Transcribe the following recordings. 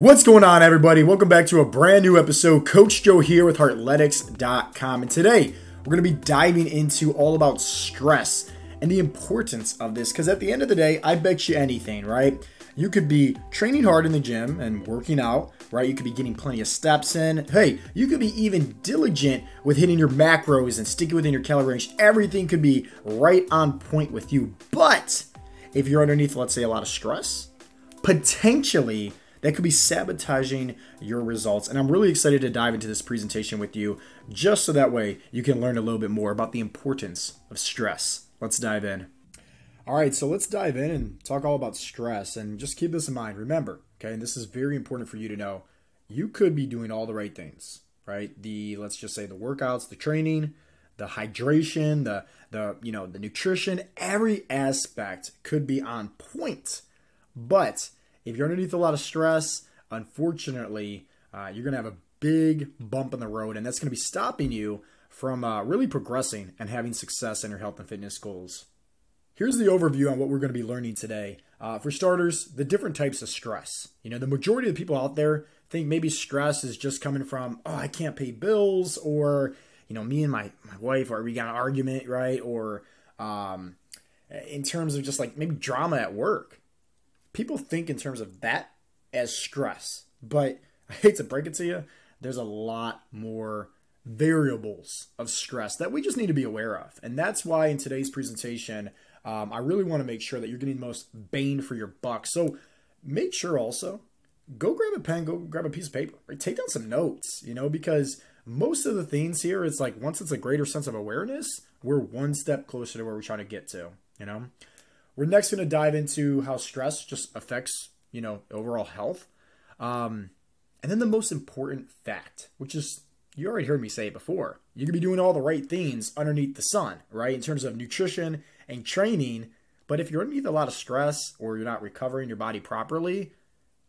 What's going on, everybody? Welcome back to a brand new episode. Coach Joe here with Heartletics.com. And today, we're going to be diving into all about stress and the importance of this. Because at the end of the day, I bet you anything, right? You could be training hard in the gym and working out, right? You could be getting plenty of steps in. Hey, you could be even diligent with hitting your macros and sticking within your calorie range. Everything could be right on point with you. But if you're underneath, let's say, a lot of stress, potentially that could be sabotaging your results. And I'm really excited to dive into this presentation with you just so that way you can learn a little bit more about the importance of stress. Let's dive in. All right, so let's dive in and talk all about stress. And just keep this in mind. Remember, okay, and this is very important for you to know, you could be doing all the right things, right? Let's just say the workouts, the training, the hydration, the nutrition, every aspect could be on point. But if you're underneath a lot of stress, unfortunately, you're going to have a big bump in the road, and that's going to be stopping you from really progressing and having success in your health and fitness goals. Here's the overview on what we're going to be learning today. For starters, the different types of stress. You know, the majority of the people out there think maybe stress is just coming from, oh, I can't pay bills, or, you know, me and my wife, or we got an argument, right? Or in terms of just like maybe drama at work. People think in terms of that as stress, but I hate to break it to you, there's a lot more variables of stress that we just need to be aware of. And that's why in today's presentation, I really want to make sure that you're getting the most bang for your buck. So make sure also, go grab a pen, go grab a piece of paper, right? Take down some notes, you know, because most of the things here, it's like once it's a greater sense of awareness, we're one step closer to where we're trying to get to, you know? We're next going to dive into how stress just affects, you know, overall health. And then the most important fact, which is, you already heard me say it before, you could be doing all the right things underneath the sun, right? In terms of nutrition and training. But if you're underneath a lot of stress or you're not recovering your body properly,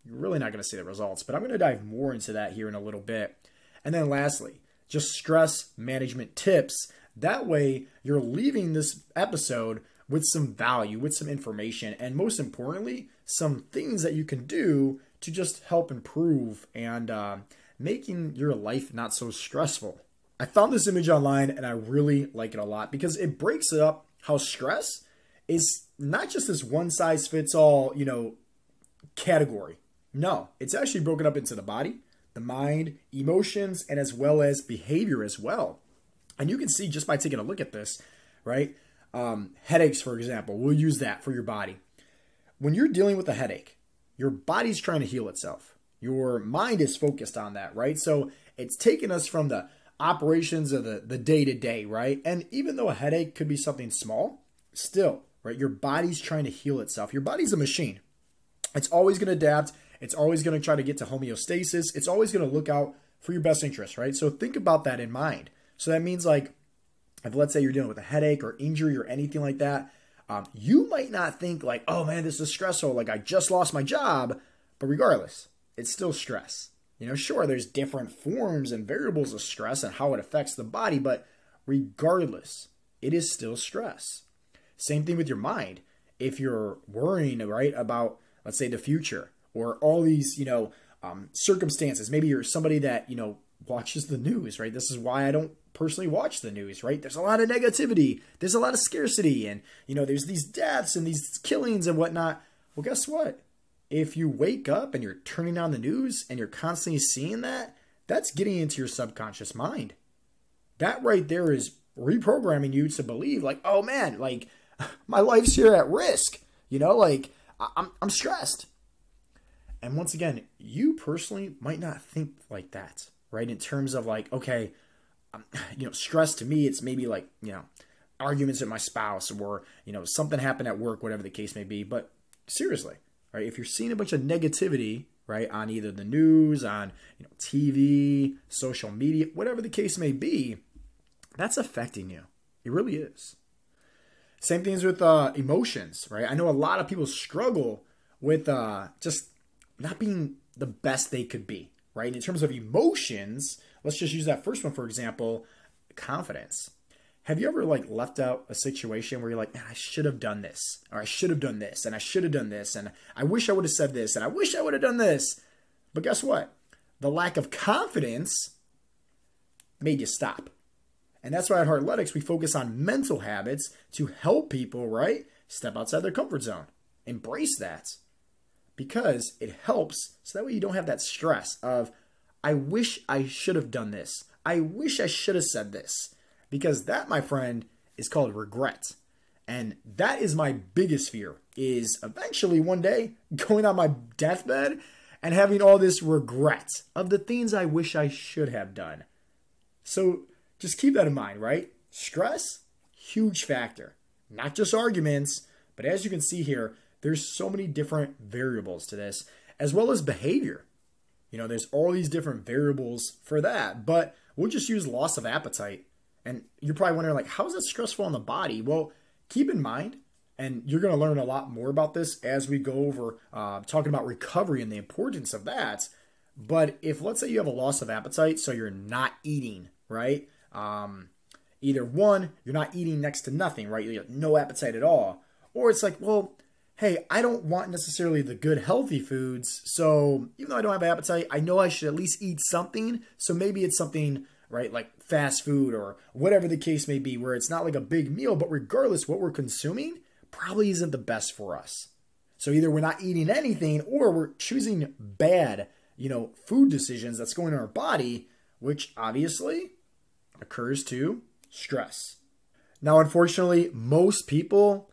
you're really not going to see the results. But I'm going to dive more into that here in a little bit. And then lastly, just stress management tips. That way you're leaving this episode with some value, with some information, and most importantly, some things that you can do to just help improve and making your life not so stressful. I found this image online and I really like it a lot because it breaks up how stress is not just this one size fits all, you know, category. No, it's actually broken up into the body, the mind, emotions, and as well as behavior as well. And you can see just by taking a look at this, right? Headaches, for example, we'll use that for your body. When you're dealing with a headache, your body's trying to heal itself. Your mind is focused on that, right? So it's taken us from the operations of the day-to-day, right? And even though a headache could be something small, still, right? Your body's trying to heal itself. Your body's a machine. It's always going to adapt. It's always going to try to get to homeostasis. It's always going to look out for your best interest, right? So think about that in mind. So that means like, if let's say you're dealing with a headache or injury or anything like that, you might not think like, oh man, this is stressful. Like I just lost my job. But regardless, it's still stress. You know, sure, there's different forms and variables of stress and how it affects the body. But regardless, it is still stress. Same thing with your mind. If you're worrying, right, about, let's say, the future or all these, you know, circumstances, maybe you're somebody that, you know, watches the news, right? This is why I don't personally watch the news, right? There's a lot of negativity. There's a lot of scarcity. And, you know, there's these deaths and these killings and whatnot. Well, guess what? If you wake up and you're turning on the news and you're constantly seeing that, that's getting into your subconscious mind. That right there is reprogramming you to believe like, oh man, like my life's here at risk. You know, like I'm stressed. And once again, you personally might not think like that, right? In terms of like, okay, you know, stress to me, it's maybe like, you know, arguments with my spouse or, you know, something happened at work, whatever the case may be. But seriously, right? If you're seeing a bunch of negativity, right, on either the news, on, you know, TV, social media, whatever the case may be, that's affecting you. It really is. Same things with emotions, right? I know a lot of people struggle with just not being the best they could be, right? In terms of emotions, let's just use that first one, for example, confidence. Have you ever like left out a situation where you're like, man, I should have done this, or I should have done this, and I should have done this, and I wish I would have said this, and I wish I would have done this. But guess what? The lack of confidence made you stop. And that's why at Heartletics, we focus on mental habits to help people, right, step outside their comfort zone. Embrace that. Because it helps, so that way you don't have that stress of, I wish I should have done this. I wish I should have said this. Because that, my friend, is called regret. And that is my biggest fear, is eventually one day going on my deathbed and having all this regret of the things I wish I should have done. So just keep that in mind, right? Stress, huge factor. Not just arguments, but as you can see here, there's so many different variables to this, as well as behavior. There's all these different variables for that, but we'll just use loss of appetite. And you're probably wondering, like, how is that stressful on the body? Well, keep in mind, and you're going to learn a lot more about this as we go over talking about recovery and the importance of that. But if, let's say, you have a loss of appetite, so you're not eating, right? Either one, you're not eating next to nothing, right? You have no appetite at all. Or it's like, well, hey, I don't want necessarily the good healthy foods. So even though I don't have appetite, I know I should at least eat something. So maybe it's something, right, like fast food or whatever the case may be, where it's not like a big meal, but regardless, what we're consuming probably isn't the best for us. So either we're not eating anything or we're choosing bad, food decisions that's going in our body, which obviously occurs to stress. Now, unfortunately, most people,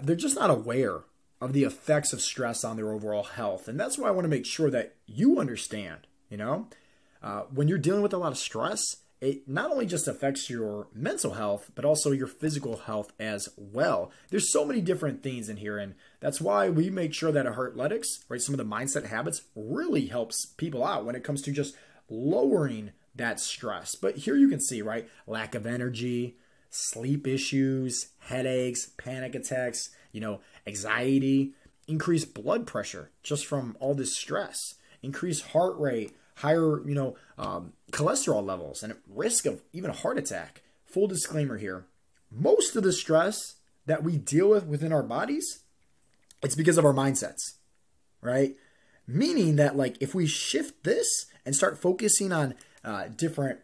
they're just not aware of the effects of stress on their overall health. And that's why I want to make sure that you understand, when you're dealing with a lot of stress, it not only just affects your mental health, but also your physical health as well. There's so many different things in here. And that's why we make sure that at Heartletics, right, some of the mindset habits really helps people out when it comes to just lowering that stress. But here you can see, right, lack of energy, sleep issues, headaches, panic attacks, anxiety, increased blood pressure just from all this stress, increased heart rate, higher, cholesterol levels, and risk of even a heart attack. Full disclaimer here. Most of the stress that we deal with within our bodies, it's because of our mindsets, right? Meaning that, like, if we shift this and start focusing on different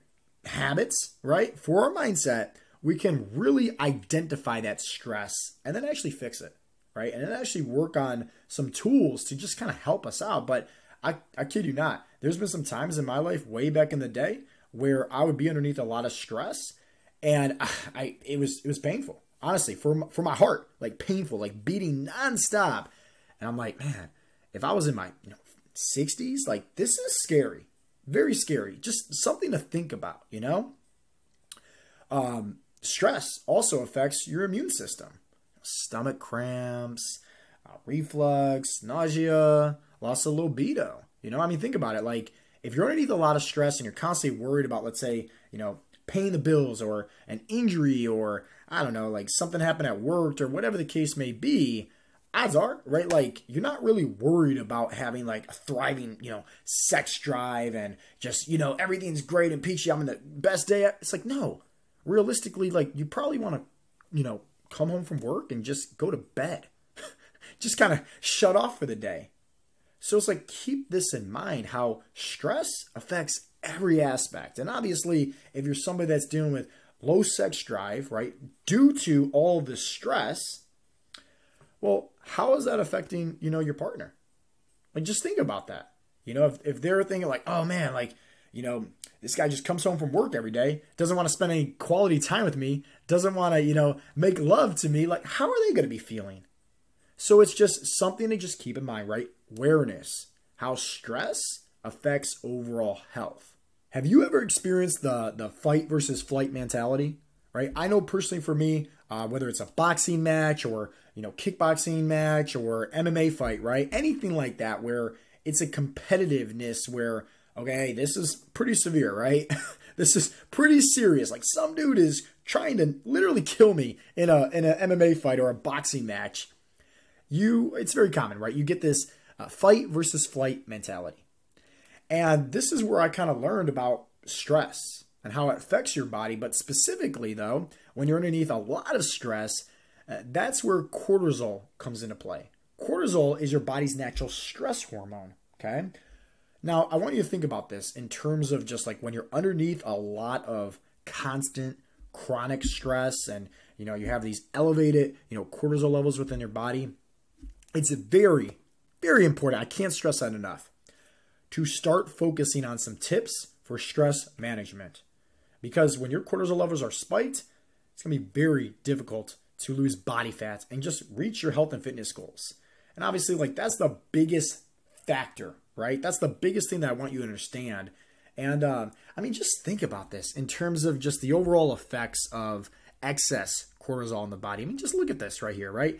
habits, right, for our mindset, we can really identify that stress and then actually fix it, right? And then actually work on some tools to just kind of help us out. But I kid you not, there's been some times in my life way back in the day where I would be underneath a lot of stress, and it was painful, honestly, for my heart, like painful, like beating nonstop. And I'm like, man, if I was in my 60s, like, this is scary, very scary, just something to think about, Stress also affects your immune system. Stomach cramps, reflux, nausea, loss of libido. Think about it. Like, if you're underneath a lot of stress and you're constantly worried about, let's say, paying the bills or an injury or, I don't know, like something happened at work or whatever the case may be, odds are, right, like, you're not really worried about having like a thriving, sex drive and just, everything's great and peachy, I'm in the best day. It's like, no. Realistically, like, you probably want to, come home from work and just go to bed. Just kind of shut off for the day. So it's like, keep this in mind, how stress affects every aspect. And obviously, if you're somebody that's dealing with low sex drive, right, due to all the stress, well, how is that affecting, your partner? Like, just think about that. If they're thinking like, oh man, like, this guy just comes home from work every day, doesn't want to spend any quality time with me, doesn't want to, make love to me. Like, how are they going to be feeling? So it's just something to just keep in mind, right? Awareness, how stress affects overall health. Have you ever experienced the fight versus flight mentality, right? I know personally for me, whether it's a boxing match or, kickboxing match or MMA fight, right? Anything like that where it's a competitiveness where, okay, this is pretty severe, right? This is pretty serious. Like, some dude is trying to literally kill me in a MMA fight or a boxing match. It's very common, right? You get this fight versus flight mentality. And this is where I kind of learned about stress and how it affects your body. But specifically, though, when you're underneath a lot of stress, that's where cortisol comes into play. Cortisol is your body's natural stress hormone, okay? Now, I want you to think about this in terms of just like when you're underneath a lot of constant chronic stress and, you have these elevated, cortisol levels within your body. It's very, very important. I can't stress that enough to start focusing on some tips for stress management. Because when your cortisol levels are spiked, it's going to be very difficult to lose body fat and just reach your health and fitness goals. And obviously, like, that's the biggest factor, right? That's the biggest thing that I want you to understand. And just think about this in terms of just the overall effects of excess cortisol in the body. Just look at this right here, right?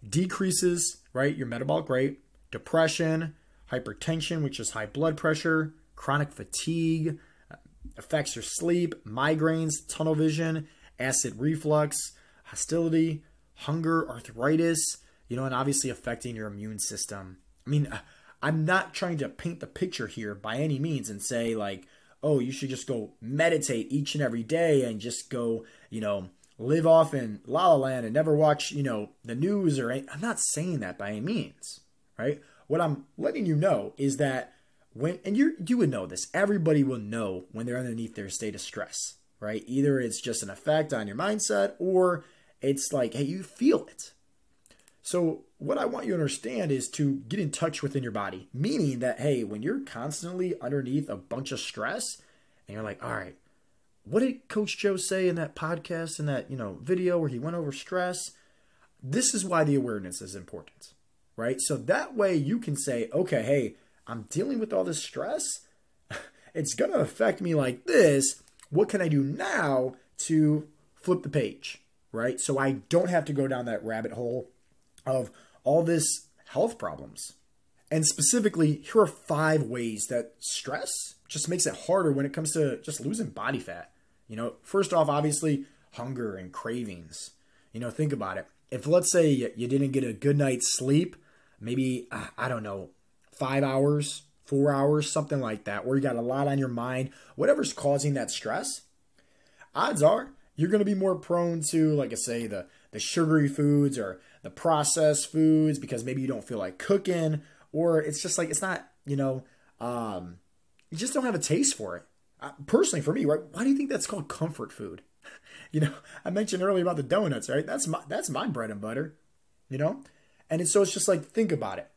Decreases, right, your metabolic rate, depression, hypertension, which is high blood pressure, chronic fatigue, affects your sleep, migraines, tunnel vision, acid reflux, hostility, hunger, arthritis, and obviously affecting your immune system. I'm not trying to paint the picture here by any means and say like, oh, you should just go meditate each and every day and just go, live off in La La Land and never watch, the news or I'm not saying that by any means, right? What I'm letting you know is that you would know this, everybody will know when they're underneath their state of stress, right? Either it's just an effect on your mindset or it's like, hey, you feel it. So what I want you to understand is to get in touch within your body, meaning that, hey, when you're constantly underneath a bunch of stress and you're like, all right, what did Coach Joe say in that podcast, in that, video where he went over stress? This is why the awareness is important, right? So that way you can say, okay, hey, I'm dealing with all this stress. It's going to affect me like this. What can I do now to flip the page, right? So I don't have to go down that rabbit hole of all this health problems. And specifically, here are 5 ways that stress just makes it harder when it comes to just losing body fat. First off, obviously, hunger and cravings. Think about it. If let's say you didn't get a good night's sleep, maybe, 5 hours, 4 hours, something like that, where you got a lot on your mind, whatever's causing that stress, odds are you're going to be more prone to, like I say, the sugary foods or the processed foods because maybe you don't feel like cooking, or it's just like, it's not, you just don't have a taste for it. Personally, for me, right? Why do you think that's called comfort food? I mentioned earlier about the donuts, right? That's my bread and butter, And so it's just like, think about it.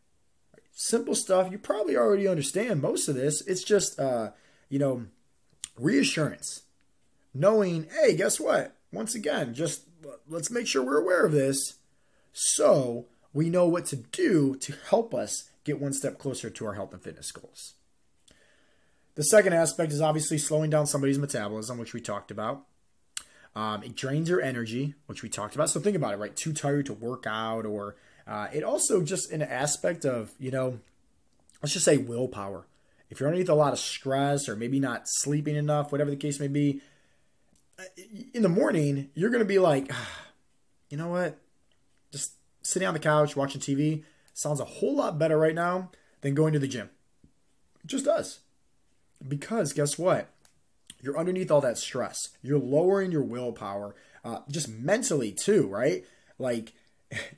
Simple stuff. You probably already understand most of this. It's just, reassurance. Knowing, hey, guess what? Once again, just let's make sure we're aware of this so we know what to do to help us get one step closer to our health and fitness goals. The second aspect is obviously slowing down somebody's metabolism, which we talked about. It drains your energy, which we talked about. So think about it, right? Too tired to work out, or it also just an aspect of, let's just say willpower. If you're underneath a lot of stress or maybe not sleeping enough, whatever the case may be, in the morning, you're going to be like, you know what? Just sitting on the couch, watching TV sounds a whole lot better right now than going to the gym. It just does. Because guess what? You're underneath all that stress. You're lowering your willpower, just mentally too, right? Like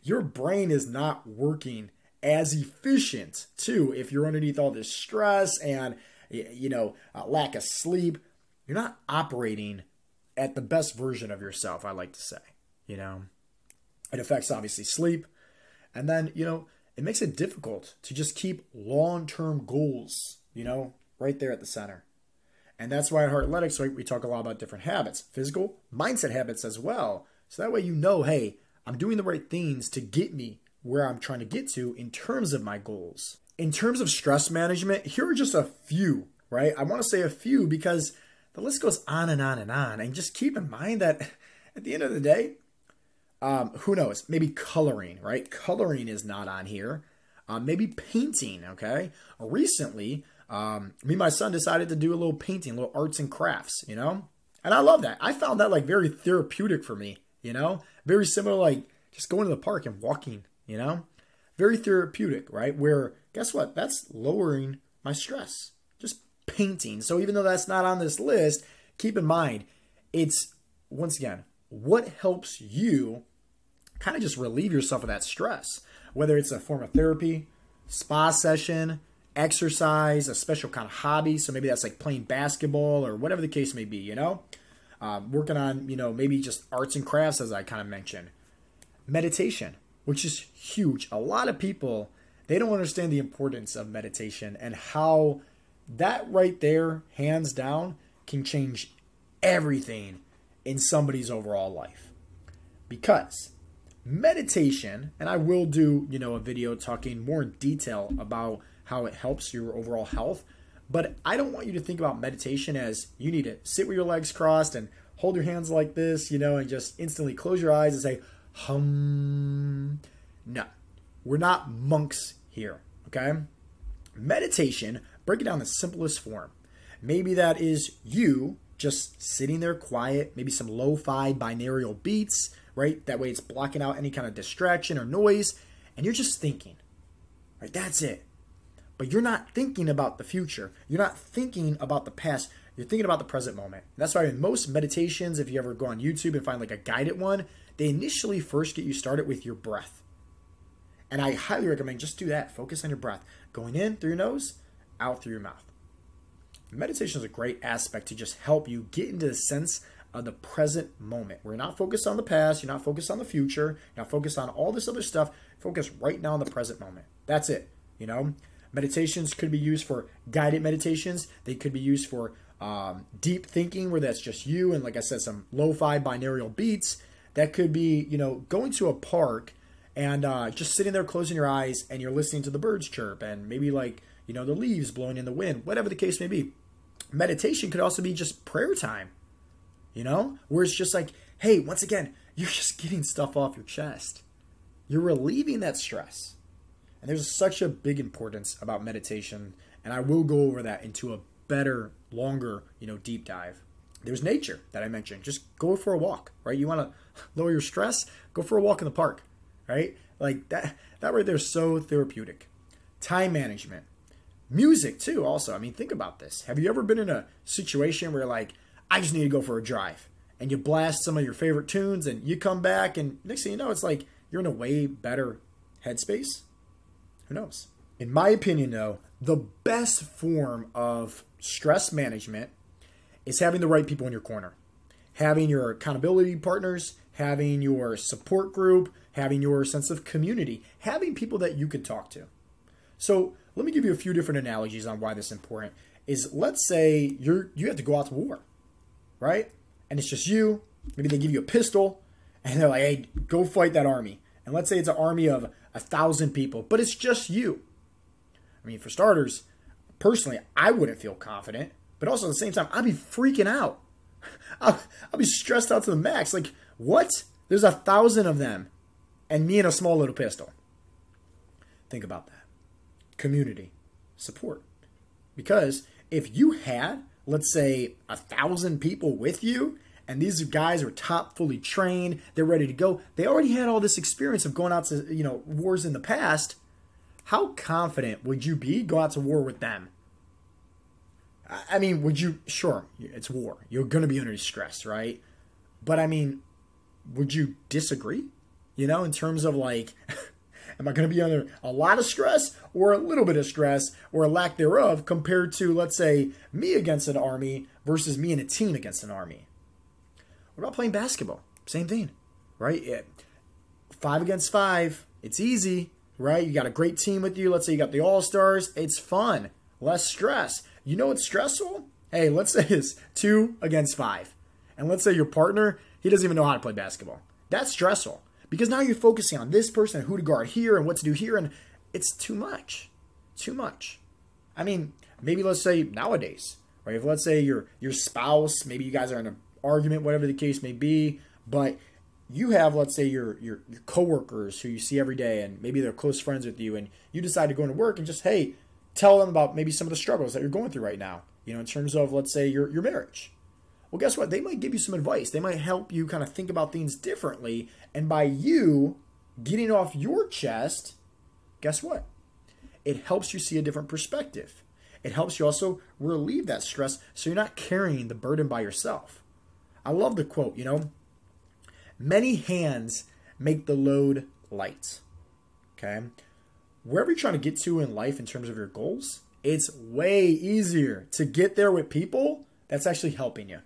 your brain is not working as efficient too if you're underneath all this stress and, lack of sleep. You're not operating at the best version of yourself, I like to say, It affects obviously sleep. And then, it makes it difficult to just keep long-term goals, right there at the center. And that's why at Heartletics, right, we talk a lot about different habits, physical, mindset habits as well. So that way hey, I'm doing the right things to get me where I'm trying to get to in terms of my goals. In terms of stress management, here are just a few, right? I want to say a few because the list goes on and on and on. And just keep in mind that at the end of the day, who knows? Maybe coloring, right? Coloring is not on here. Maybe painting, okay? Recently, me and my son decided to do a little painting, little arts and crafts, And I love that. I found that like very therapeutic for me, Very similar, like just going to the park and walking, Very therapeutic, right? Where, guess what? That's lowering my stress. Just painting. So even though that's not on this list, keep in mind, it's, once again, what helps you kind of just relieve yourself of that stress, whether it's a form of therapy, spa session, exercise, a special kind of hobby. So maybe that's like playing basketball or whatever the case may be, you know? Working on, you know, maybe just arts and crafts, as I kind of mentioned. Meditation, which is huge. A lot of people, they don't understand the importance of meditation and how that right there, hands down, can change everything in somebody's overall life. Because meditation, and I will do, you know, a video talking more in detail about how it helps your overall health, but I don't want you to think about meditation as you need to sit with your legs crossed and hold your hands like this, you know, and just instantly close your eyes and say, hum. No, we're not monks here, okay? Meditation, break it down in the simplest form. Maybe that is you just sitting there quiet, maybe some lo-fi binaural beats, right? That way it's blocking out any kind of distraction or noise, and you're just thinking, right? That's it. But you're not thinking about the future. You're not thinking about the past. You're thinking about the present moment. And that's why in most meditations, if you ever go on YouTube and find like a guided one, they initially first get you started with your breath. And I highly recommend just do that. Focus on your breath. Going in through your nose, out through your mouth. Meditation is a great aspect to just help you get into the sense of the present moment. We're not focused on the past. You're not focused on the future. You're not focused on all this other stuff. Focus right now on the present moment. That's it, you know? Meditations could be used for guided meditations. They could be used for deep thinking, where that's just you and, like I said, some lo-fi binaural beats. That could be, you know, going to a park and just sitting there closing your eyes and you're listening to the birds chirp and maybe like, you know, the leaves blowing in the wind, whatever the case may be. Meditation could also be just prayer time, you know, where it's just like, hey, once again, you're just getting stuff off your chest. You're relieving that stress. And there's such a big importance about meditation, and I will go over that into a better, longer, you know, deep dive. There's nature that I mentioned. Just go for a walk, right? You want to lower your stress? Go for a walk in the park, right? Like that right there is so therapeutic. Time management. Music too, also. I mean, think about this. Have you ever been in a situation where like, I just need to go for a drive, and you blast some of your favorite tunes and you come back and next thing you know, it's like you're in a way better headspace? Who knows? In my opinion, though, the best form of stress management is having the right people in your corner. Having your accountability partners, having your support group, having your sense of community, having people that you can talk to. So let me give you a few different analogies on why this is important. Is let's say you have to go out to war, right? And it's just you. Maybe they give you a pistol and they're like, hey, go fight that army. And let's say it's an army of 1,000 people, but it's just you. I mean, for starters, personally, I wouldn't feel confident, but also at the same time, I'd be freaking out. I'll be stressed out to the max. Like, what? There's 1,000 of them, and me and a small little pistol. Think about that. Community, support. Because if you had, let's say, 1,000 people with you, and these guys are top, fully trained, they're ready to go, they already had all this experience of going out to, you know, wars in the past, how confident would you be go out to war with them? I mean, would you, sure, it's war. You're going to be under stress, right? But I mean, would you disagree? You know, in terms of like, am I going to be under a lot of stress or a little bit of stress or a lack thereof compared to, let's say, me against an army versus me and a team against an army? What about playing basketball? Same thing, right? 5 against 5, it's easy, right? You got a great team with you. Let's say you got the All-Stars. It's fun, less stress. You know what's stressful? Hey, let's say it's 2 against 5. And let's say your partner, he doesn't even know how to play basketball. That's stressful because now you're focusing on this person, who to guard here and what to do here. And it's too much, too much. I mean, maybe let's say nowadays, right? If let's say your spouse, maybe you guys are in an argument, whatever the case may be, but you have, let's say, your coworkers who you see every day and maybe they're close friends with you, and you decide to go into work and just, hey, tell them about maybe some of the struggles that you're going through right now, you know, in terms of, let's say, your marriage. Well, guess what? They might give you some advice. They might help you kind of think about things differently. And by you getting off your chest, guess what? It helps you see a different perspective. It helps you also relieve that stress so you're not carrying the burden by yourself. I love the quote, you know, many hands make the load light. Okay? Wherever you're trying to get to in life in terms of your goals, It's way easier to get there with people that's actually helping you.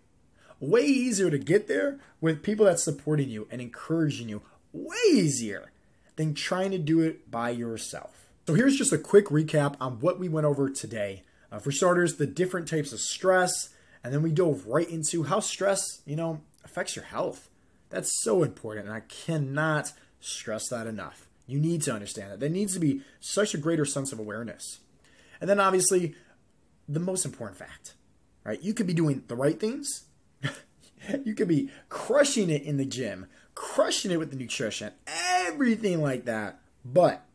Way easier to get there with people that's supporting you and encouraging you. Way easier than trying to do it by yourself. So here's just a quick recap on what we went over today. For starters, the different types of stress, and then we dove right into how stress, affects your health. That's so important, and I cannot stress that enough. You need to understand that. There needs to be such a greater sense of awareness. And then obviously, the most important fact, right? You could be doing the right things. You could be crushing it in the gym, crushing it with the nutrition, everything like that. But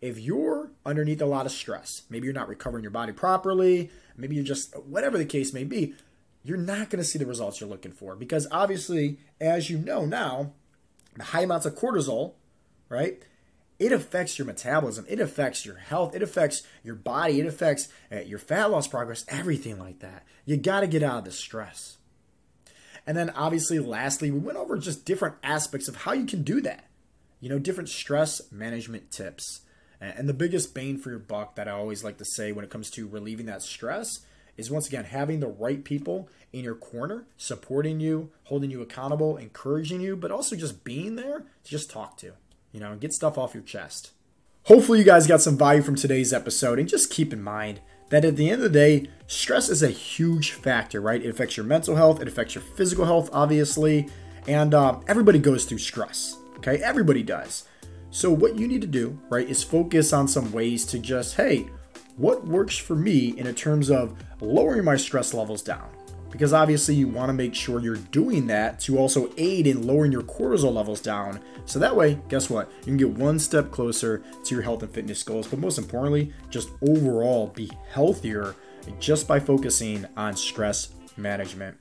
if you're underneath a lot of stress, maybe you're not recovering your body properly, maybe you're just, whatever the case may be, you're not going to see the results you're looking for. Because obviously, as you know now, the high amounts of cortisol, right? It affects your metabolism. It affects your health. It affects your body. It affects your fat loss progress, everything like that. You got to get out of the stress. And then obviously, lastly, we went over just different aspects of how you can do that. Different stress management tips. And the biggest bang for your buck that I always like to say when it comes to relieving that stress is, once again, having the right people in your corner, supporting you, holding you accountable, encouraging you, but also just being there to just talk to, and get stuff off your chest. Hopefully you guys got some value from today's episode, and just keep in mind that at the end of the day, stress is a huge factor, right? It affects your mental health, it affects your physical health, obviously, and everybody goes through stress, okay? Everybody does. So what you need to do, right, is focus on some ways to just, hey, what works for me in terms of lowering my stress levels down? Because obviously you want to make sure you're doing that to also aid in lowering your cortisol levels down. So that way, guess what? You can get one step closer to your health and fitness goals, but most importantly, just overall be healthier just by focusing on stress management.